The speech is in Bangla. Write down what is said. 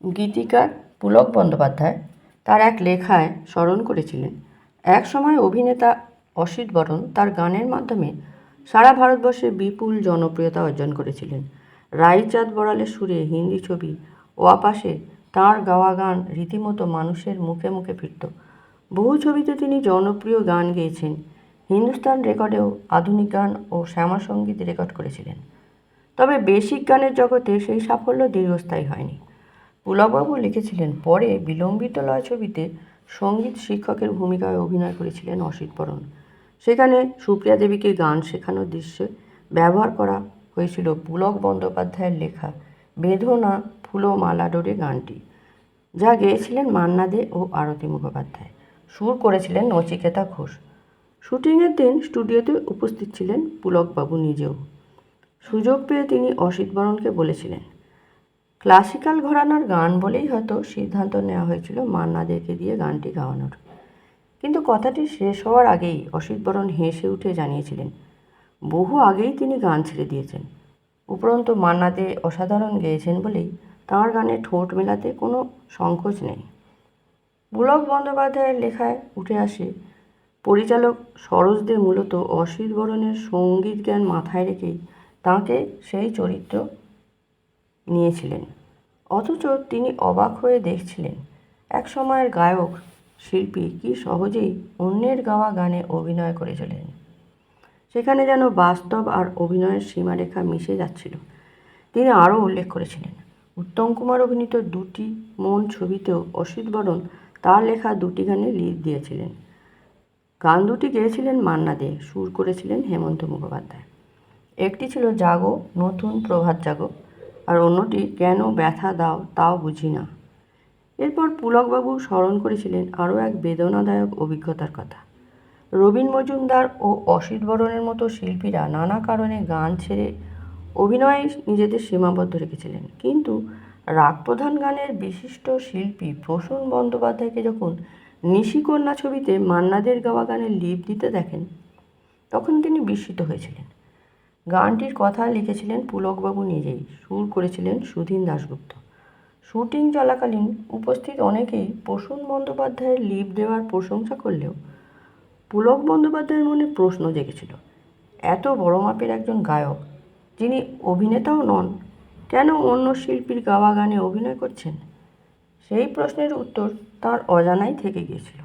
গীতিকার পুলক বন্দ্যোপাধ্যায় তার এক লেখায় স্মরণ করেছিলেন, এক সময় অভিনেতা অসিত বরণ তার গানের মাধ্যমে সারা ভারতবর্ষে বিপুল জনপ্রিয়তা অর্জন করেছিলেন। রাইচাঁদ বড়ালের সুরে হিন্দি ছবি ওয়াপাসে তাঁর গাওয়া গান রীতিমতো মানুষের মুখে মুখে ফিরত। বহু ছবিতে তিনি জনপ্রিয় গান গেয়েছেন, হিন্দুস্তান রেকর্ডেও আধুনিক গান ও শ্যামাসঙ্গীত রেকর্ড করেছিলেন। তবে বেসিক গানের জগতে সেই সাফল্য দীর্ঘস্থায়ী হয়নি। পুলকবাবু লিখেছিলেন, পরে বিলম্বিত লয় ছবিতে সঙ্গীত শিক্ষকের ভূমিকায় অভিনয় করেছিলেন অসিত বরণ। সেখানে সুপ্রিয়া দেবীকে গান শেখানোর দৃশ্যে ব্যবহার করা হয়েছিল পুলক বন্দ্যোপাধ্যায়ের লেখা বেঁধো না ফুলো মালা ডোরে গানটি, যা গেয়েছিলেন মান্না দে ও আরতি মুখোপাধ্যায়। সুর করেছিলেন নচিকেতা ঘোষ। শুটিংয়ের দিন স্টুডিওতে উপস্থিত ছিলেন পুলকবাবু নিজেও। সুযোগ পেয়ে তিনি অসিত বরণকে বলেছিলেন, ক্লাসিক্যাল ঘরানার গান বলেই হয়তো সিদ্ধান্ত নেওয়া হয়েছিল মান্না দেকে দিয়ে গানটি গাওয়ানোর। কিন্তু কথাটি শেষ হওয়ার আগেই অসিত বরণ হেসে উঠে জানিয়েছিলেন, বহু আগেই তিনি গান ছেড়ে দিয়েছেন। উপরন্তু মান্না দে অসাধারণ গেয়েছেন বলেই তাঁর গানে ঠোঁট মেলাতে কোনো সংকোচ নেই। পুলক বন্দ্যোপাধ্যায়ের লেখায় উঠে আসে, পরিচালক সরোজ দে মূলত অসিত বরণের সঙ্গীত জ্ঞান মাথায় রেখেই তাঁকে সেই চরিত্র নিয়েছিলেন। অথচ তিনি অবাক হয়ে দেখছিলেন, এক সময়ের গায়ক শিল্পী কি সহজেই অন্যের গাওয়া গানে অভিনয় করে চলেন। সেখানে যেন বাস্তব আর অভিনয়ের সীমারেখা মিশে যাচ্ছিল। তিনি আরও উল্লেখ করেছিলেন, উত্তম কুমার অভিনীত দুটি মন ছবিতেও অসিত বরণ তার লেখা দুটি গানে লিড দিয়েছিলেন। গান দুটি গেয়েছিলেন মান্না দে, সুর করেছিলেন হেমন্ত মুখোপাধ্যায়। একটি ছিল জাগো নতুন প্রভাত জাগো, আর অন্যটি কেন ব্যথা দাও তাও বুঝি না। এরপর পুলকবাবু স্মরণ করেছিলেন আরও এক বেদনাদায়ক অভিজ্ঞতার কথা। রবীন মজুমদার ও অসিত বরণের মতো শিল্পীরা নানা কারণে গান ছেড়ে অভিনয়ে নিজেদের সীমাবদ্ধ রেখেছিলেন, কিন্তু রাগপ্রধান গানের বিশিষ্ট শিল্পী প্রসূন বন্দ্যোপাধ্যায়কে যখন নিশিকন্যা ছবিতে মান্নাদের গাওয়া গানে লিপ দিতে দেখেন, তখন তিনি বিস্মিত হয়েছিলেন। গানটির কথা লিখেছিলেন পুলকবাবু নিজেই, সুর করেছিলেন সুধীন দাশগুপ্ত। শুটিং চলাকালীন উপস্থিত অনেকেই প্রসূন বন্দ্যোপাধ্যায়ের লিপ দেওয়ার প্রশংসা করলেও পুলক বন্দ্যোপাধ্যায়ের মনে প্রশ্ন জেগেছিল, এত বড় মাপের একজন গায়ক, যিনি অভিনেতাও নন, কেন অন্য শিল্পীর গাওয়া গানে অভিনয় করছেন? সেই প্রশ্নের উত্তর তাঁর অজানাই থেকে গিয়েছিল।